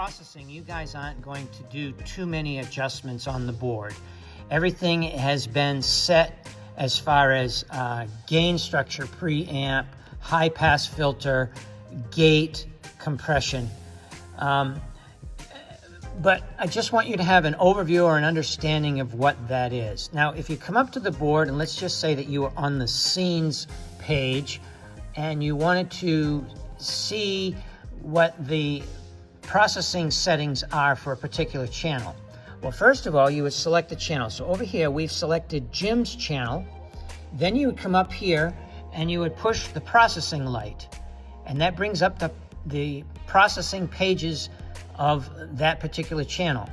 processing, you guys aren't going to do too many adjustments on the board. Everything has been set as far as gain structure, preamp, high pass filter, gate, compression. But I just want you to have an overview or an understanding of what that is. Now, if you come up to the board, and let's just say that you are on the scenes page and you wanted to see what the processing settings are for a particular channel. Well, first of all, you would select the channel. So over here, we've selected Jim's channel. Then you would come up here and you would push the processing light. And that brings up the processing pages of that particular channel.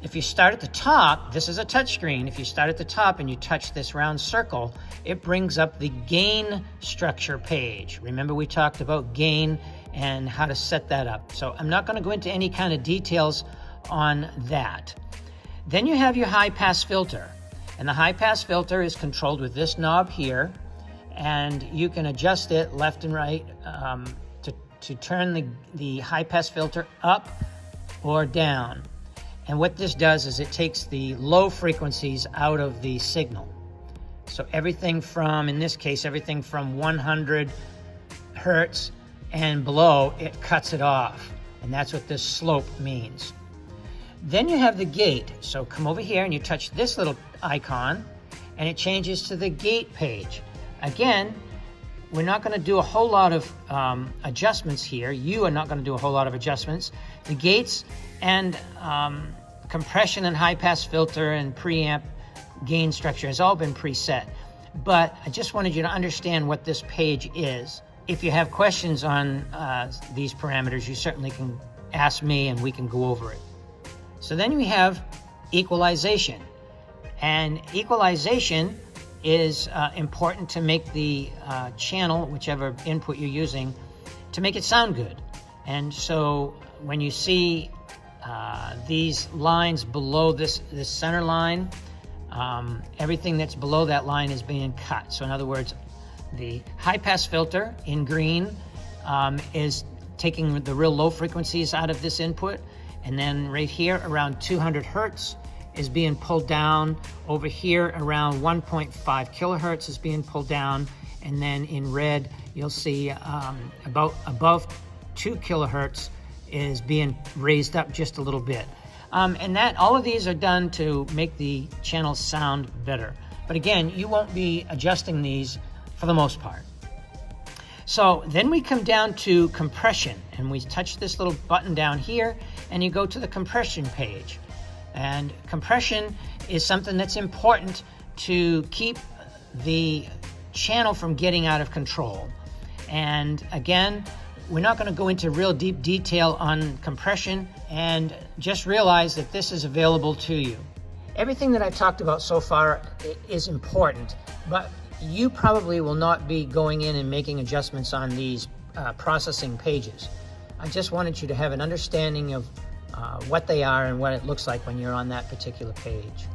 If you start at the top, this is a touch screen. If you start at the top and you touch this round circle, it brings up the gain structure page. Remember, we talked about gain and how to set that up. So I'm not going to go into any kind of details on that. Then you have your high pass filter. And the high pass filter is controlled with this knob here. And you can adjust it left and right to turn the high pass filter up or down. And what this does is it takes the low frequencies out of the signal. So everything from, in this case, everything from 100 hertz and below, it cuts it off. And that's what this slope means. Then you have the gate. So come over here and you touch this little icon and it changes to the gate page. Again, we're not going to do a whole lot of adjustments here. You are not going to do a whole lot of adjustments. The gates and compression and high pass filter and preamp gain structure has all been preset. But I just wanted you to understand what this page is. If you have questions on these parameters, you certainly can ask me and we can go over it. So then we have equalization. And equalization is important to make the channel, whichever input you're using, to make it sound good. And so when you see these lines below this center line, everything that's below that line is being cut. So in other words, the high pass filter in green is taking the real low frequencies out of this input. And then right here around 200 hertz is being pulled down. Over here around 1.5 kilohertz is being pulled down. And then in red, you'll see about above 2 kilohertz is being raised up just a little bit. And that all of these are done to make the channel sound better. But again, you won't be adjusting these for the most part. So then we come down to compression, and we touch this little button down here and you go to the compression page. And compression is something that's important to keep the channel from getting out of control. And again, we're not going to go into real deep detail on compression, and just realize that this is available to you. Everything that I've talked about so far is important, but you probably will not be going in and making adjustments on these processing pages. I just wanted you to have an understanding of what they are and what it looks like when you're on that particular page.